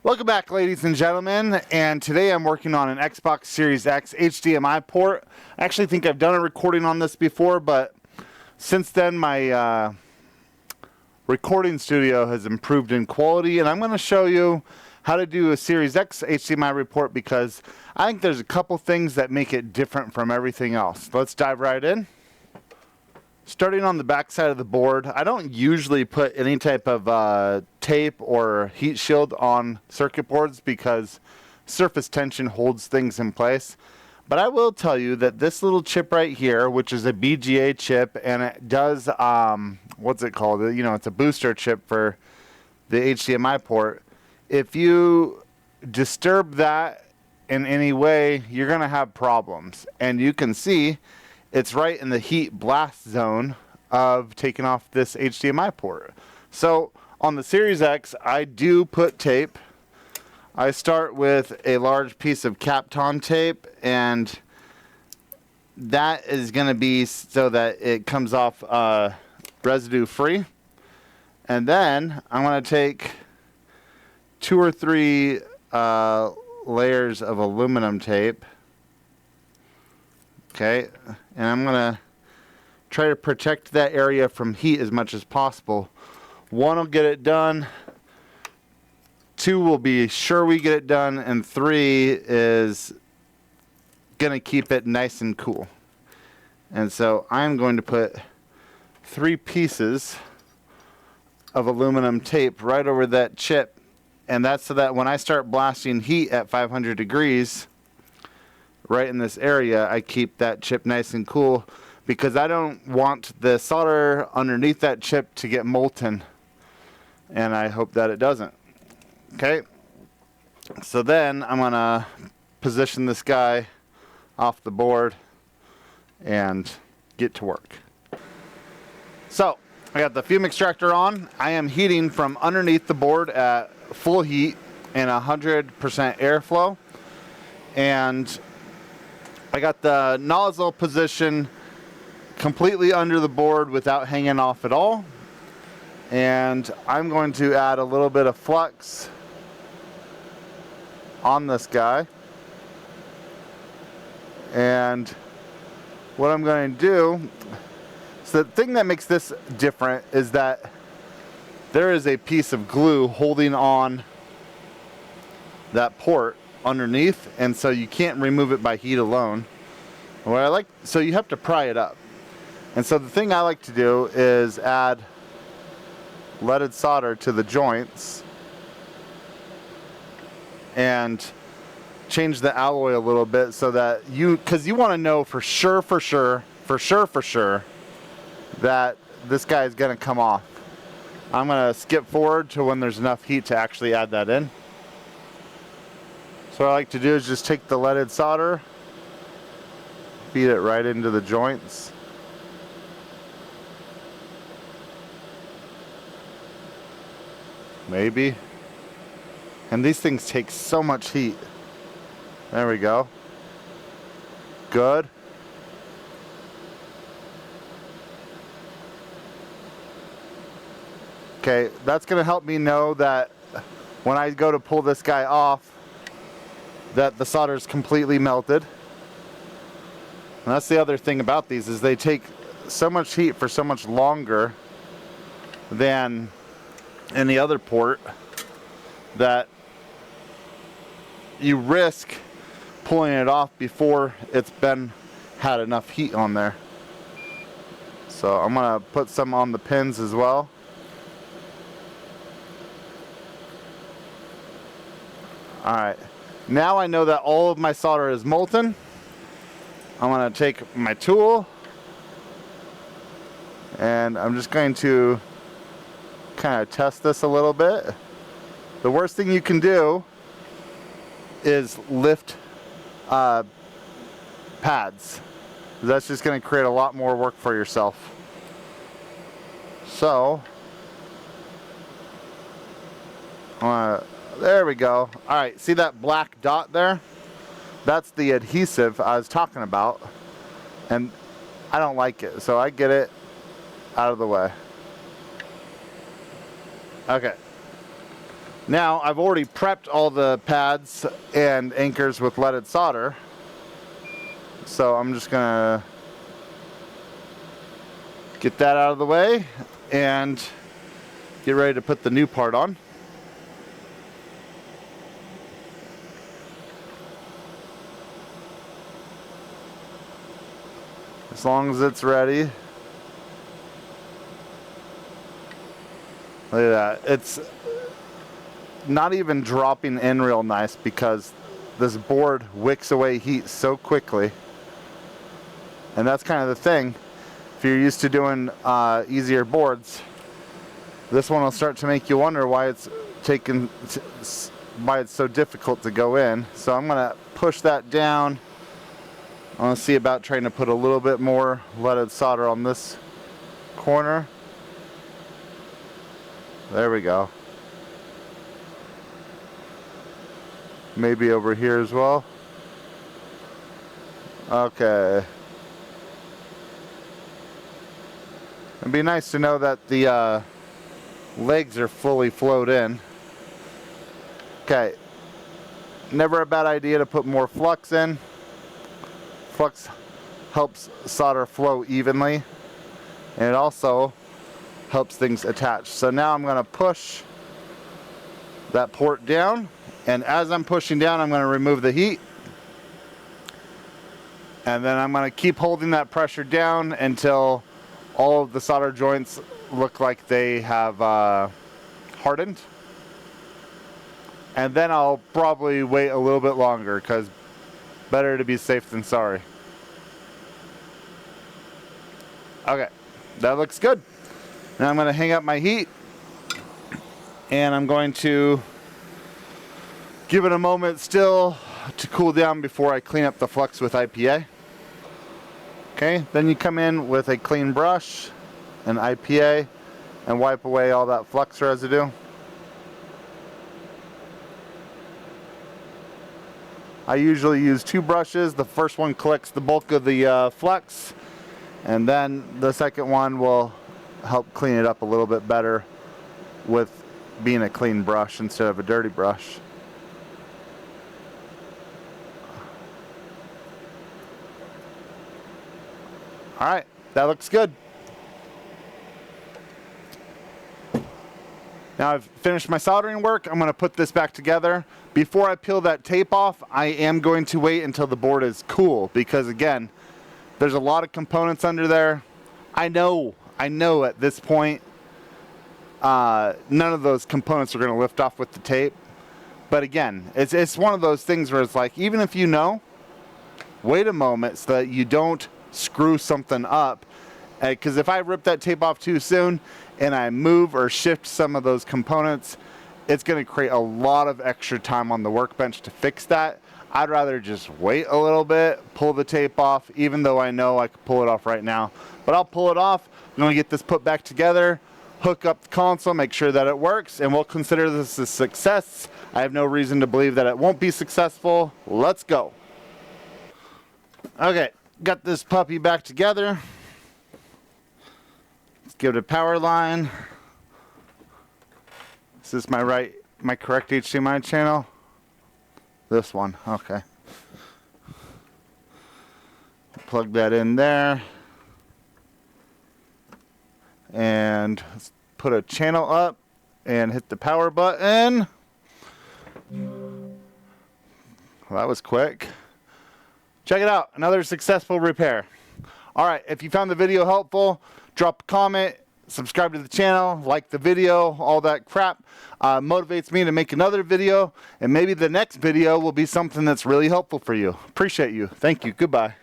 Welcome back, ladies and gentlemen, and today I'm working on an Xbox Series X HDMI port. I actually think I've done a recording on this before, but since then my recording studio has improved in quality, and I'm going to show you how to do a Series X HDMI report because I think there's a couple things that make it different from everything else. Let's dive right in. Starting on the back side of the board, I don't usually put any type of tape or heat shield on circuit boards because surface tension holds things in place. But I will tell you that this little chip right here, which is a BGA chip, and it does, what's it called? You know, it's a booster chip for the HDMI port. If you disturb that in any way, you're going to have problems. And you can see it's right in the heat blast zone of taking off this HDMI port. So on the Series X, I do put tape. I start with a large piece of Kapton tape, and that is going to be so that it comes off residue free. And then I'm going to take 2 or 3 layers of aluminum tape. Okay, and I'm going to try to protect that area from heat as much as possible. 1 will get it done, 2 will be sure we get it done, and 3 is going to keep it nice and cool. And so I'm going to put 3 pieces of aluminum tape right over that chip, and that's so that when I start blasting heat at 500 degrees, right in this area, I keep that chip nice and cool because I don't want the solder underneath that chip to get molten, and I hope that it doesn't. Okay, so then I'm gonna position this guy off the board and get to work. So I got the fume extractor on. I am heating from underneath the board at full heat and 100% airflow, and I got the nozzle position completely under the board without hanging off at all. And I'm going to add a little bit of flux on this guy. And what I'm going to do, so the thing that makes this different is that there is a piece of glue holding on that port underneath, and so you can't remove it by heat alone. So you have to pry it up. And so the thing I like to do is add leaded solder to the joints and change the alloy a little bit so that because you want to know for sure that this guy is going to come off. I'm going to skip forward to when there's enough heat to actually add that in. So what I like to do is just take the leaded solder, feed it right into the joints. Maybe. And these things take so much heat. There we go. Good. Okay, that's going to help me know that when I go to pull this guy off, that the solder is completely melted. And that's the other thing about these is they take so much heat for so much longer than any other port that you risk pulling it off before it's had enough heat on there. So I'm gonna put some on the pins as well. Alright, now I know that all of my solder is molten. I'm going to take my tool and I'm just going to kind of test this a little bit. The worst thing you can do is lift pads. That's just going to create a lot more work for yourself. So, there we go. Alright, see that black dot there? That's the adhesive I was talking about, and I don't like it, so I get it out of the way. Okay, Now I've already prepped all the pads and anchors with leaded solder. So I'm just gonna get that out of the way and get ready to put the new part on. As long as it's ready. Look at that. It's not even dropping in real nice because this board wicks away heat so quickly. And that's kind of the thing. If you're used to doing easier boards, this one will start to make you wonder why it's so difficult to go in. So I'm gonna push that down. I want to see about trying to put a little bit more leaded solder on this corner. There we go. Maybe over here as well. Okay. It'd be nice to know that the legs are fully flowed in. Okay. Never a bad idea to put more flux in. Flux helps solder flow evenly, and it also helps things attach. So now I'm going to push that port down, and as I'm pushing down, I'm going to remove the heat, and then I'm going to keep holding that pressure down until all of the solder joints look like they have hardened, and then I'll probably wait a little bit longer because better to be safe than sorry. Okay, that looks good. Now I'm going to hang up my heat, and I'm going to give it a moment still to cool down before I clean up the flux with IPA. Okay, then you come in with a clean brush and IPA and wipe away all that flux residue. I usually use 2 brushes. The first one collects the bulk of the flux, and then the second one will help clean it up a little bit better with being a clean brush instead of a dirty brush. All right, that looks good. Now I've finished my soldering work. I'm going to put this back together. Before I peel that tape off, I am going to wait until the board is cool because, again, there's a lot of components under there. I know at this point none of those components are going to lift off with the tape. But again, it's one of those things where it's like, even if you know, wait a moment so that you don't screw something up. Because if I rip that tape off too soon and I move or shift some of those components, it's going to create a lot of extra time on the workbench to fix that. I'd rather just wait a little bit, pull the tape off, even though I know I could pull it off right now. But I'll pull it off. I'm going to get this put back together, hook up the console, make sure that it works, and we'll consider this a success. I have no reason to believe that it won't be successful. Let's go. Okay, got this puppy back together. Let's give it a power line. Is this my correct HDMI channel? This one, okay. Plug that in there. And let's put a channel up and hit the power button. Well, that was quick. Check it out, another successful repair. All right, if you found the video helpful, drop a comment, subscribe to the channel, like the video, all that crap. Motivates me to make another video, and maybe the next video will be something that's really helpful for you. Appreciate you. Thank you. Goodbye.